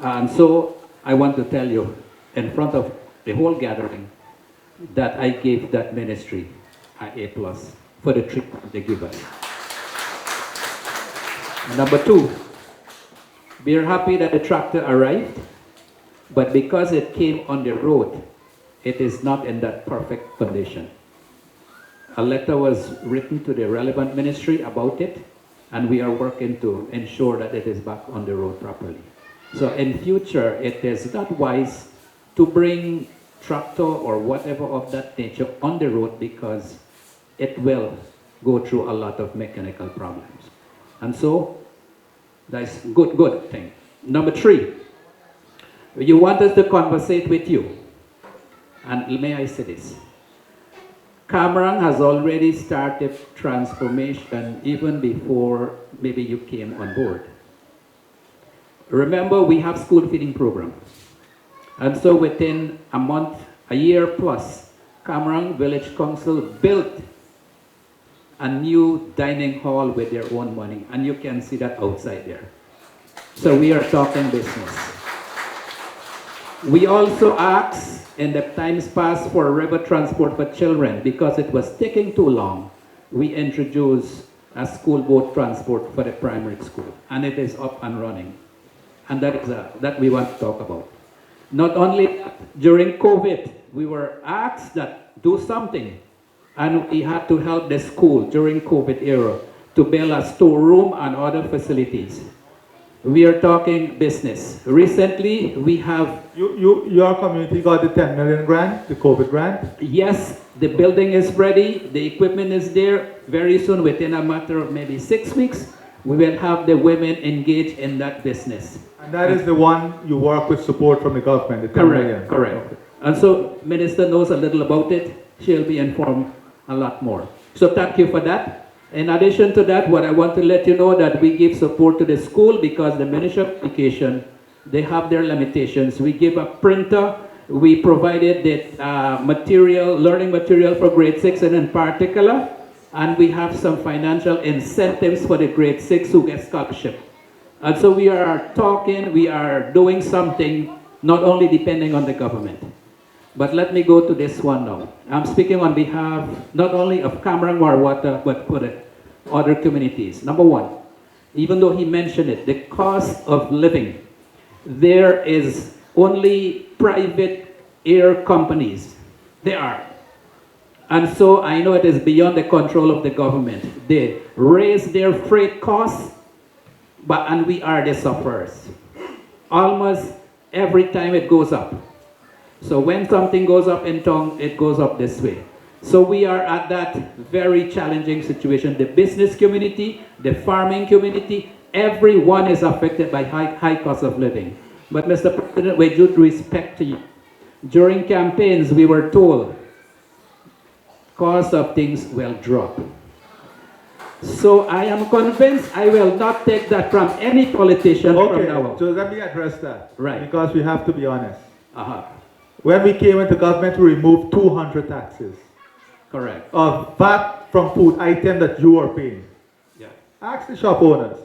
And so I want to tell you in front of the whole gathering that I gave that ministry an A+ for the treatment they give us. Number two, we are happy that the tractor arrived, but because it came on the road, it is not in that perfect condition. A letter was written to the relevant ministry about it, and we are working to ensure that it is back on the road properly. So in future, it is not wise to bring tractor or whatever of that nature on the road because it will go through a lot of mechanical problems. And so, that's good thing. Number three, you want us to conversate with you. And may I say this? Kamarang has already started transformation even before maybe you came on board. Remember, we have school feeding program. And so within a month, a year plus, Kamarang Village Council built a new dining hall with their own money. And you can see that outside there. So we are talking business. We also asked in the times past for river transport for children because it was taking too long. We introduced a school boat transport for the primary school, and it is up and running. And that is that we want to talk about. Not only that, during COVID, we were asked that do something, and we had to help the school during COVID era to build a storeroom and other facilities. We are talking business. Recently, we have... Your community got the 10 million grant, the COVID grant? Yes, the building is ready, the equipment is there. Very soon, within a matter of maybe 6 weeks, we will have the women engaged in that business. And that is the one you work with support from the government, the 10 million? Correct. Okay. And so, Minister knows a little about it. She'll be informed a lot more. So thank you for that. In addition to that, what I want to let you know that we give support to the school because the Ministry of Education, they have their limitations. We give a printer, we provided the material, learning material for grade 6 and in particular, and we have some financial incentives for the grade 6 who get scholarship. And so we are talking, we are doing something, not only depending on the government. But let me go to this one now. I'm speaking on behalf not only of Kamarang Water, but for the other communities. Number one, even though he mentioned it, the cost of living. There is only private air companies. There are. And so I know it is beyond the control of the government. They raise their freight costs, and we are the sufferers. Almost every time it goes up. So when something goes up in town, it goes up this way. So we are at that very challenging situation. The business community, the farming community, everyone is affected by high cost of living. But Mr. President, with due respect to you, during campaigns we were told cost of things will drop. So I am convinced I will not take that from any politician from now on. So let me address that. Right. Because we have to be honest. When we came into government, we removed 200 taxes. Correct. Of VAT from food item that you are paying. Yeah. Ask the shop owners.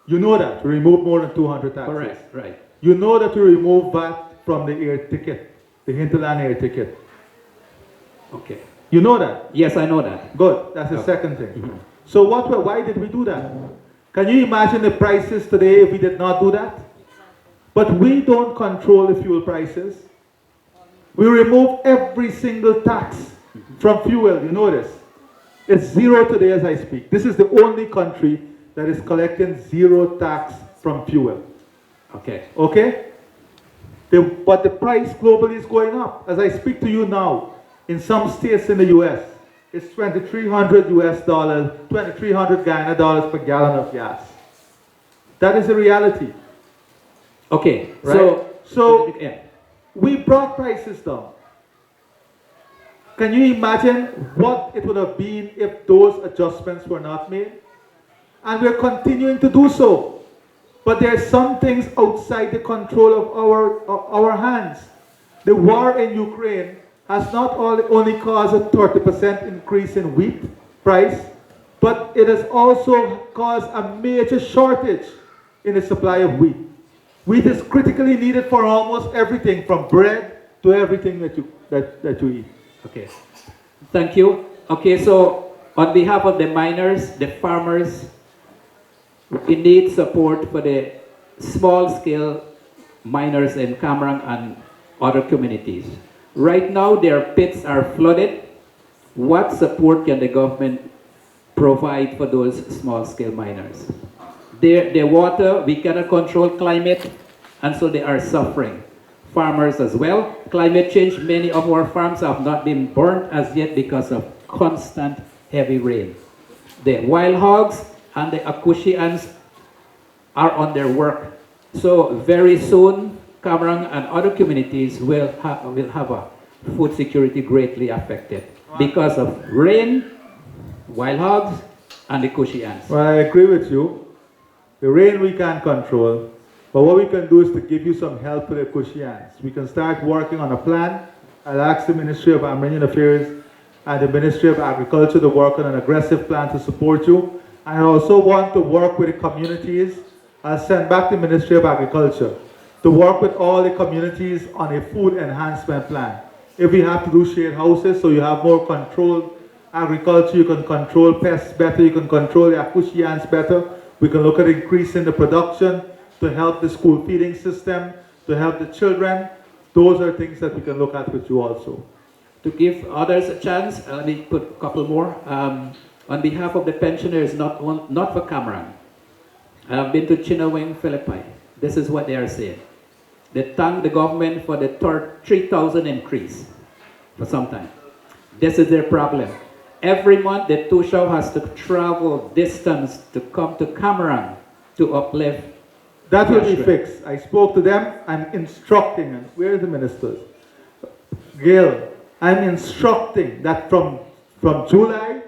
You know that we removed more than 200 taxes. Correct, right. You know that we removed VAT from the air ticket, the hinterland air ticket. Okay. You know that? Yes, I know that. Good. That's the second thing. So why did we do that? Can you imagine the prices today if we did not do that? But we don't control the fuel prices. We remove every single tax from fuel, you know this. It's zero today as I speak. This is the only country that is collecting zero tax from fuel. Okay. Okay? But the price globally is going up. As I speak to you now, in some states in the US, it's $2,300 US, 2,300 Ghana dollars per gallon of gas. That is the reality. Okay, Right? So yeah. we brought prices down. Can you imagine what it would have been if those adjustments were not made? And we're continuing to do so. But there are some things outside the control of our hands. The war in Ukraine has not only caused a 30% increase in wheat price, but it has also caused a major shortage in the supply of wheat. Wheat is critically needed for almost everything, from bread to everything that you eat. Okay. Thank you. Okay, so on behalf of the miners, the farmers, we need support for the small-scale miners in Kamarang and other communities. Right now, their pits are flooded. What support can the government provide for those small-scale miners? Their water, we cannot control climate, and so they are suffering. Farmers as well. Climate change, many of our farms have not been burnt as yet because of constant heavy rain. The wild hogs and the Akushians are on their work. So very soon, Kamarang and other communities will have a food security greatly affected because of rain, wild hogs, and the Kushians. Well, I agree with you. The rain we can't control, but what we can do is to give you some help with the Kushians. We can start working on a plan. I'll ask the Ministry of Armenian Affairs and the Ministry of Agriculture to work on an aggressive plan to support you. I also want to work with the communities. I'll send back the Ministry of Agriculture to work with all the communities on a food enhancement plan. If we have to do shared houses, so you have more controlled agriculture, you can control pests better, you can control the Akushians better. We can look at increasing the production to help the school feeding system, to help the children. Those are things that we can look at with you also. To give others a chance, let me put a couple more. On behalf of the pensioners, not for Kamarang, I've been to Chinaweng, Philippi. This is what they are saying. They thank the government for the 3,000 increase for some time. This is their problem. Every month, the Tushaw has to travel distance to come to Kamarang to uplift. That will be fixed. I spoke to them. I'm instructing them. Where are the ministers? Gail, I'm instructing that from July,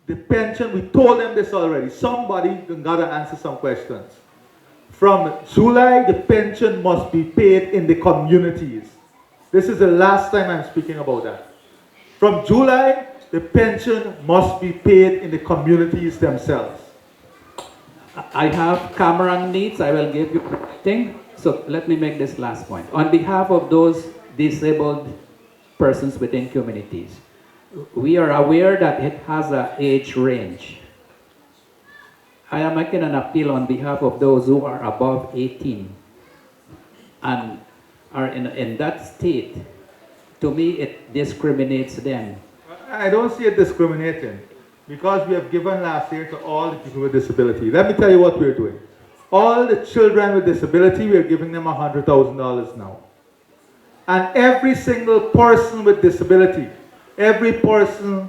the pension, we told them this already. Somebody got to answer some questions. From July, the pension must be paid in the communities. This is the last time I'm speaking about that. From July, the pension must be paid in the communities themselves. I have Kamarang needs, I will give you everything. So let me make this last point. On behalf of those disabled persons within communities, we are aware that it has an age range. I am making an appeal on behalf of those who are above 18 and are in that state. To me, it discriminates them. I don't see it discriminating, because we have given last year to all the people with disability. Let me tell you what we're doing. All the children with disability, we're giving them $100,000 now. And every single person with disability, every person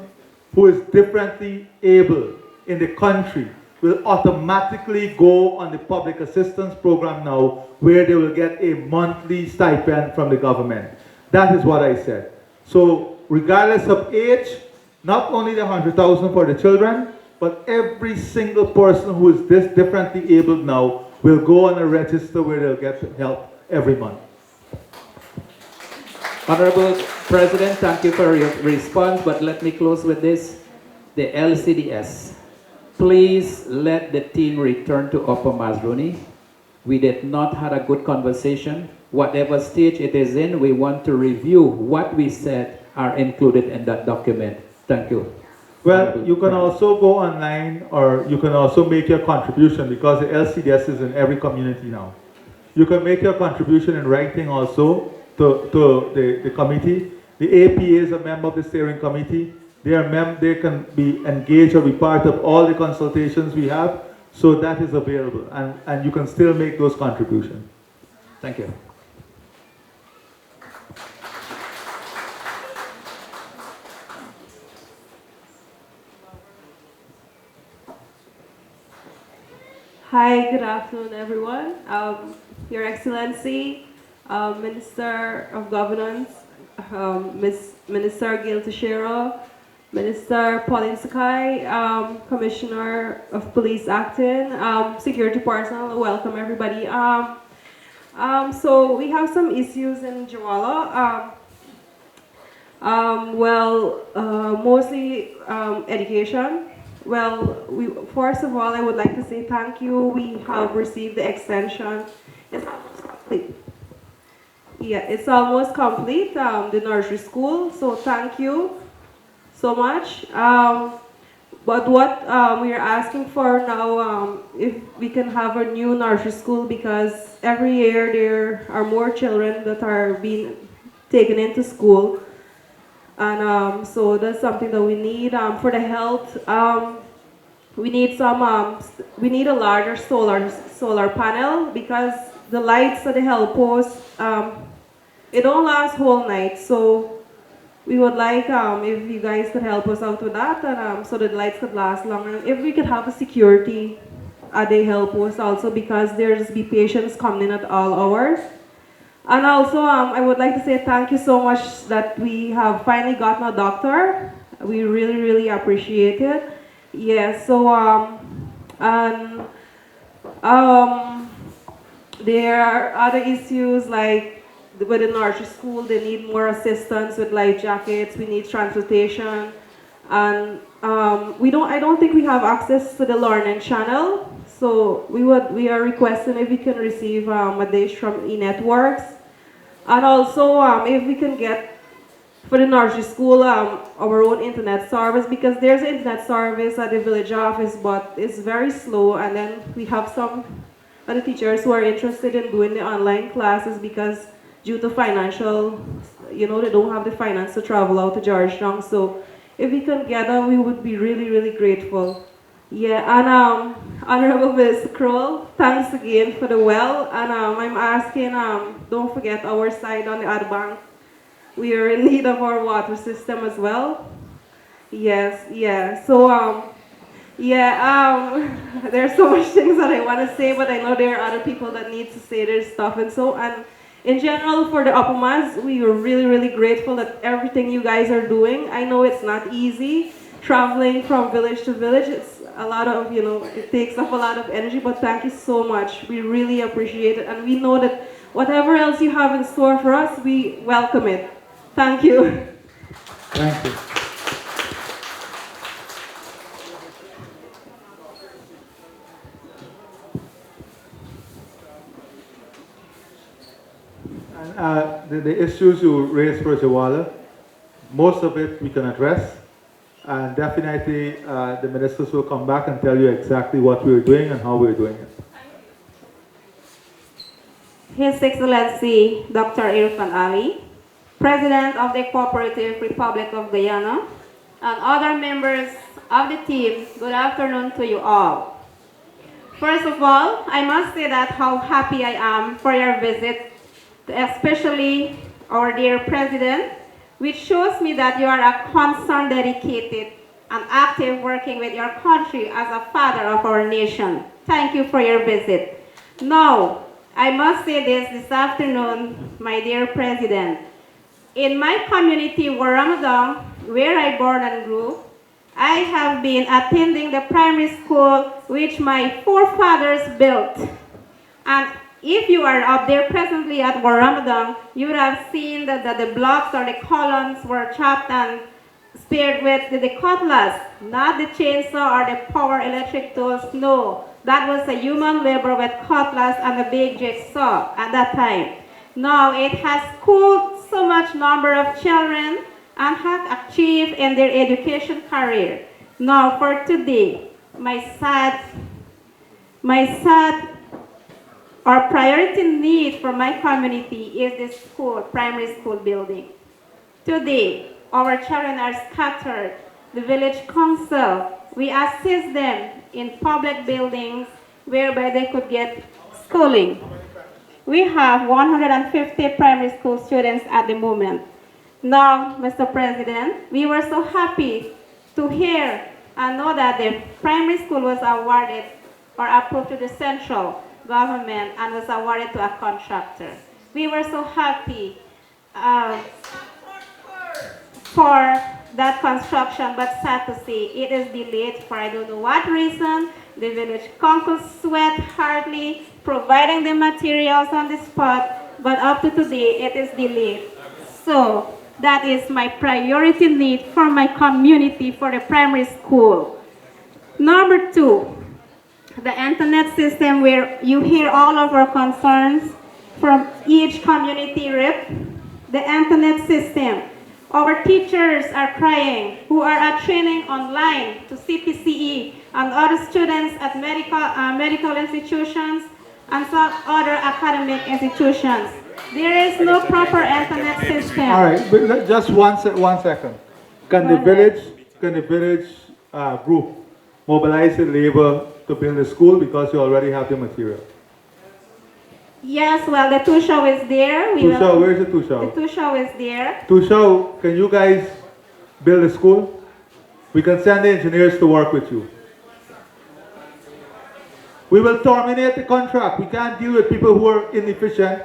who is differently able in the country will automatically go on the public assistance program now, where they will get a monthly stipend from the government. That is what I said. So regardless of age, not only the 100,000 for the children, but every single person who is this differently abled now will go on a register where they'll get help every month. Honorable President, thank you for your response, but let me close with this. The LCDS, please let the team return to Upper Mazruni. We did not have a good conversation. Whatever stage it is in, we want to review what we said are included in that document. Thank you. Well, you can also go online, or you can also make your contribution, because the LCDS is in every community now. You can make your contribution in writing also to the committee. The AP is a member of the steering committee. They can be engaged or be part of all the consultations we have, so that is available, and you can still make those contributions. Thank you. Hi, good afternoon, everyone. Your Excellency, Minister of Governance, Minister Gil Teixeira, Minister Pauline Sakai, Commissioner of Police Acting, security personnel, welcome everybody. So we have some issues in Jawala. Mostly education. Well, first of all, I would like to say thank you. We have received the extension. It's almost complete. Yeah, it's almost complete, the nursery school, so thank you so much. But what we are asking for now, if we can have a new nursery school, because every year there are more children that are being taken into school. And so that's something that we need for the health. We need we need a larger solar panel, because the lights at the health post, it don't last whole night. So we would like if you guys could help us out with that, and so the lights could last longer. If we could have a security at the health post also, because there's be patients coming in at all hours. And also, I would like to say thank you so much that we have finally gotten a doctor. We really, really appreciate it. Yeah, so, there are other issues like with the nursery school, they need more assistance with life jackets, we need transportation. And I don't think we have access to the learning channel. So we are requesting if we can receive a dish from eNetworks. And also if we can get for the nursery school our own internet service, because there's an internet service at the village office, but it's very slow. And then we have some of the teachers who are interested in doing the online classes, because due to financial, they don't have the finance to travel out to Georgetown. So if we can get them, we would be really, really grateful. Yeah, and Honorable Ms. Kroll, thanks again for the well. And I'm asking, don't forget our side on the other bank. We are in need of our water system as well. Yes, yeah. So, there's so much things that I want to say, but I know there are other people that need to say their stuff. And in general, for the Upamas, we are really, really grateful that everything you guys are doing. I know it's not easy traveling from village to village. It's a lot of, it takes up a lot of energy, but thank you so much. We really appreciate it. And we know that whatever else you have in store for us, we welcome it. Thank you. Thank you. And the issues you raised for Jawala, most of it we can address. And definitely the ministers will come back and tell you exactly what we're doing and how we're doing it. His Excellency Dr. Irfan Ali, President of the Cooperative Republic of Guyana, and other members of the team, good afternoon to you all. First of all, I must say that how happy I am for your visit, especially our dear President, which shows me that you are a concerned, dedicated, and active working with your country as a father of our nation. Thank you for your visit. Now, I must say this afternoon, my dear President. In my community, Warramadong, where I born and grew, I have been attending the primary school which my forefathers built. And if you are up there presently at Warramadong, you would have seen that the blocks or the columns were chopped and speared with the cutlass, not the chainsaw or the power electric tools. No, that was a human labor with cutlass and a big jigsaw at that time. Now it has schooled so much number of children and have achieved in their education career. Now for today, my sad our priority need for my community is this school, primary school building. Today, our children are scattered. The village council, we assist them in public buildings whereby they could get schooling. We have 150 primary school students at the moment. Now, Mr. President, we were so happy to hear and know that the primary school was awarded or approved to the central. government and was awarded to a contractor. We were so happy for that construction, but sad to say it is delayed for I don't know what reason. The village council sweat hardly providing the materials on the spot, but up to today it is delayed. So that is my priority need for my community for the primary school. Number two, the internet system where you hear all of our concerns from each community rep. The internet system. Our teachers are crying who are at training online to CPCE and other students at medical institutions and some other academic institutions. There is no proper internet system. All right, but just one second. Can the village group mobilize the labor to build a school because you already have the material? Yes, well, the Tushaw is there. Where's the Tushaw? The Tushaw is there. Tushaw, can you guys build a school? We can send the engineers to work with you. We will terminate the contract. We can't deal with people who are inefficient.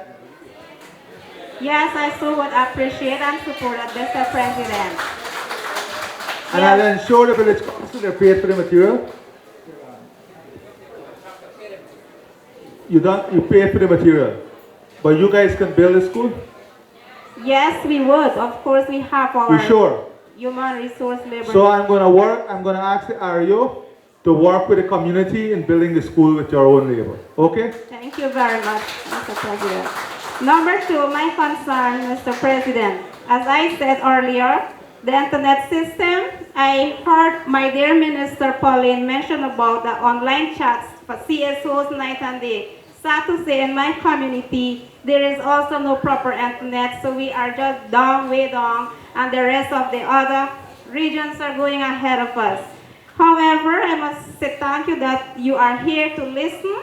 Yes, I so would appreciate and support that, Mr. President. And I'll ensure the village council they paid for the material. You pay for the material, but you guys can build a school? Yes, we would. Of course, we have our You sure? human resource labor. So I'm going to ask the REO to work with the community in building the school with your own labor. Okay? Thank you very much, Mr. President. Number two, my concern, Mr. President. As I said earlier, the internet system, I heard my dear Minister Pauline mention about the online chats for CSOs night and day. Sad to say, in my community, there is also no proper internet, so we are just down, way down, and the rest of the other regions are going ahead of us. However, I must say thank you that you are here to listen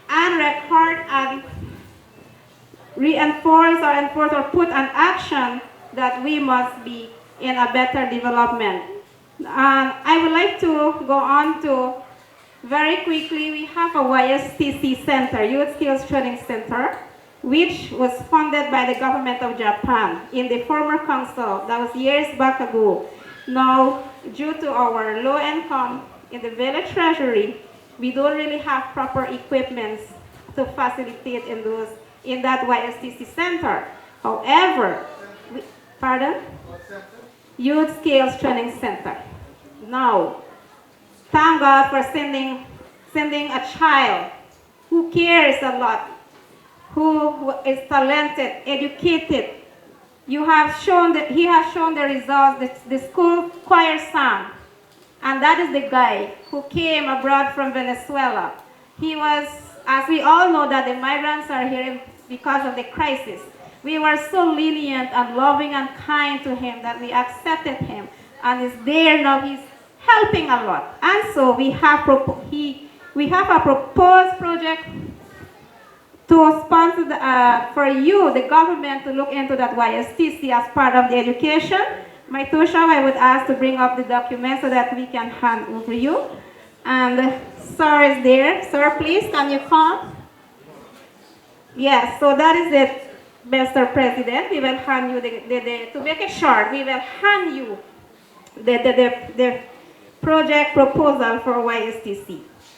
and record and reinforce or enforce or put an action that we must be in a better development. I would like to go on to very quickly, we have a YSTC Center, Youth Skills Training Center, which was funded by the government of Japan in the former council. That was years back ago. Now, due to our low income in the village treasury, we don't really have proper equipments to facilitate in that YSTC Center. However, pardon? Youth Skills Training Center. Now, thank God for sending a child who cares a lot, who is talented, educated. He has shown the results, the school choir sang. And that is the guy who came abroad from Venezuela. He was, as we all know, that the migrants are here because of the crisis. We were so lenient and loving and kind to him that we accepted him. And he's there now, he's helping a lot. And so we have a proposed project to sponsor for you, the government, to look into that YSTC as part of the education. My Tushaw, I would ask to bring up the document so that we can hand over you. And Sir is there. Sir, please, can you come? Yes, so that is it, Mr. President. We will hand you, to make it short, we will hand you the project proposal for YSTC.